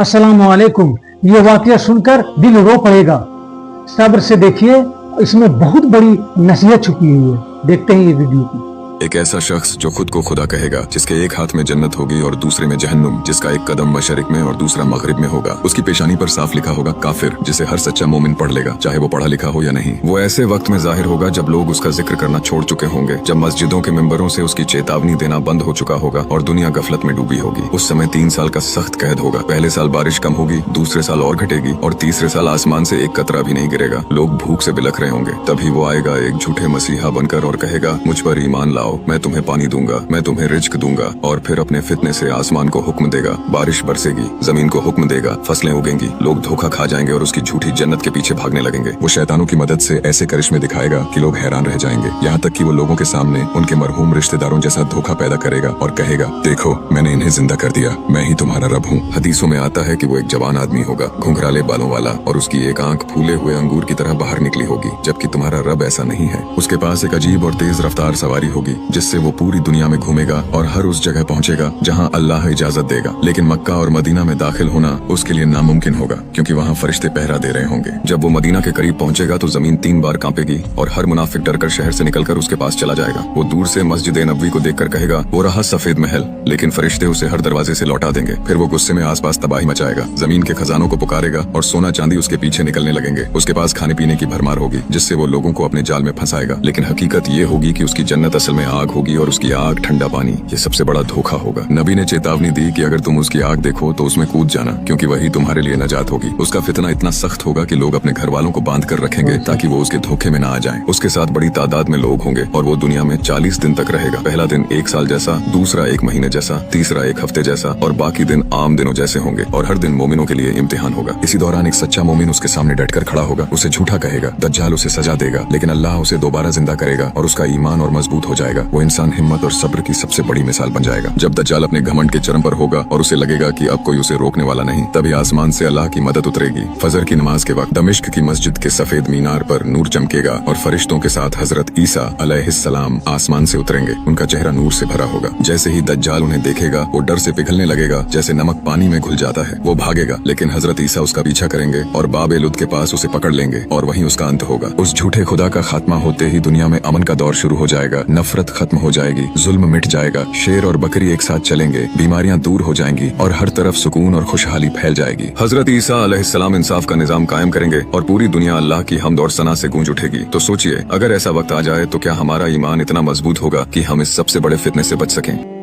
अस्सलामुअलैकुम। ये वाकया सुनकर दिल रो पड़ेगा। सब्र से देखिए, इसमें बहुत बड़ी नसीहत छुपी हुई है। देखते हैं ये वीडियो को। एक ऐसा शख्स जो खुद को खुदा कहेगा, जिसके एक हाथ में जन्नत होगी और दूसरे में जहन्नुम, जिसका एक कदम मशरिक में और दूसरा मगरिब में होगा। उसकी पेशानी पर साफ लिखा होगा काफिर, जिसे हर सच्चा मोमिन पढ़ लेगा, चाहे वो पढ़ा लिखा हो या नहीं। वो ऐसे वक्त में जाहिर होगा जब लोग उसका जिक्र करना छोड़ चुके होंगे, जब मस्जिदों के मिंबरों से उसकी चेतावनी देना बंद हो चुका होगा और दुनिया गफलत में डूबी होगी। उस समय 3 साल का सख्त कैद होगा। पहले साल बारिश कम होगी, दूसरे साल और घटेगी और तीसरे साल आसमान से एक कतरा भी नहीं गिरेगा। लोग भूख से बिलख रहे होंगे। तभी वो आएगा एक झूठे मसीहा बनकर और कहेगा, मुझ पर ईमान लाओ, मैं तुम्हें पानी दूंगा, मैं तुम्हें रिज्क दूंगा। और फिर अपने फितने से आसमान को हुक्म देगा, बारिश बरसेगी, जमीन को हुक्म देगा, फसलें उगेंगी। लोग धोखा खा जाएंगे और उसकी झूठी जन्नत के पीछे भागने लगेंगे। वो शैतानों की मदद से ऐसे करिश्मे दिखाएगा कि लोग हैरान रह जाएंगे। यहाँ तक कि वो लोगों के सामने उनके मरहूम रिश्तेदारों जैसा धोखा पैदा करेगा और कहेगा, देखो मैंने इन्हें जिंदा कर दिया, मैं ही तुम्हारा रब हूँ। हदीसों में आता है कि वो एक जवान आदमी होगा, घुंघराले बालों वाला, और उसकी एक आंख फूले हुए अंगूर की तरह बाहर निकली होगी, जबकि तुम्हारा रब ऐसा नहीं है। उसके पास एक अजीब और तेज रफ्तार सवारी होगी, जिससे वो पूरी दुनिया में घूमेगा और हर उस जगह पहुंचेगा जहां अल्लाह इजाजत देगा। लेकिन मक्का और मदीना में दाखिल होना उसके लिए नामुमकिन होगा, क्योंकि वहां फरिश्ते पहरा दे रहे होंगे। जब वो मदीना के करीब पहुंचेगा तो जमीन 3 बार कांपेगी और हर मुनाफिक डरकर शहर से निकलकर उसके पास चला जाएगा। वो दूर से मस्जिद नबवी को देखकर कहेगा, वो रहा सफेद महल, लेकिन फरिश्ते उसे हर दरवाजे से लौटा देंगे। फिर वो गुस्से में आसपास तबाही मचाएगा, जमीन के खजानों को पुकारेगा और सोना चांदी उसके पीछे निकलने लगेंगे। उसके पास खाने पीने की भरमार होगी, जिससे वो लोगों को अपने जाल में फंसाएगा। लेकिन हकीकत ये होगी कि उसकी जन्नत असल में आग होगी और उसकी आग ठंडा पानी। ये सबसे बड़ा धोखा होगा। नबी ने चेतावनी दी कि अगर तुम उसकी आग देखो तो उसमें कूद जाना, क्योंकि वही तुम्हारे लिए नजात होगी। उसका फितना इतना सख्त होगा कि लोग अपने घर वालों को बांध कर रखेंगे ताकि वो उसके धोखे में ना आ जाएं। उसके साथ बड़ी तादाद में लोग होंगे और वो दुनिया में 40 दिन तक रहेगा। पहला दिन 1 साल जैसा, दूसरा 1 महीने जैसा, तीसरा 1 हफ्ते जैसा और बाकी दिन आम दिनों जैसे होंगे। और हर दिन मोमिनों के लिए इम्तिहान होगा। इसी दौरान एक सच्चा मोमिन उसके सामने डटकर खड़ा होगा, उसे झूठा कहेगा, दज्जाल उसे सजा देगा, लेकिन अल्लाह उसे दोबारा जिंदा करेगा और उसका ईमान और मजबूत हो जाएगा। वो इंसान हिम्मत और सब्र की सबसे बड़ी मिसाल बन जाएगा। जब दज्जाल अपने घमंड के चरम पर होगा और उसे लगेगा कि अब कोई उसे रोकने वाला नहीं, तभी आसमान से अल्लाह की मदद उतरेगी। फजर की नमाज के वक्त दमिश्क की मस्जिद के सफेद मीनार पर नूर चमकेगा और फरिश्तों के साथ हजरत ईसा अलैहिस्सलाम आसमान से उतरेंगे। उनका चेहरा नूर से भरा होगा। जैसे ही दज्जाल उन्हें देखेगा, वो डर से पिघलने लगेगा, जैसे नमक पानी में घुल जाता है। वो भागेगा, लेकिन हजरत ईसा उसका पीछा करेंगे और बाब लुद के पास उसे पकड़ लेंगे और वहीं उसका अंत होगा। उस झूठे खुदा का खात्मा होते ही दुनिया में अमन का दौर शुरू हो जाएगा। नफरत खत्म हो जाएगी, जुल्म मिट जाएगा, शेर और बकरी एक साथ चलेंगे, बीमारियां दूर हो जाएंगी और हर तरफ सुकून और खुशहाली फैल जाएगी। हजरत ईसा अलैहिस्सलाम इंसाफ का निजाम कायम करेंगे और पूरी दुनिया अल्लाह की हम्द और सना से गूंज उठेगी। तो सोचिए, अगर ऐसा वक्त आ जाए तो क्या हमारा ईमान इतना मजबूत होगा कि हम इस सबसे बड़े फितने से बच सकें।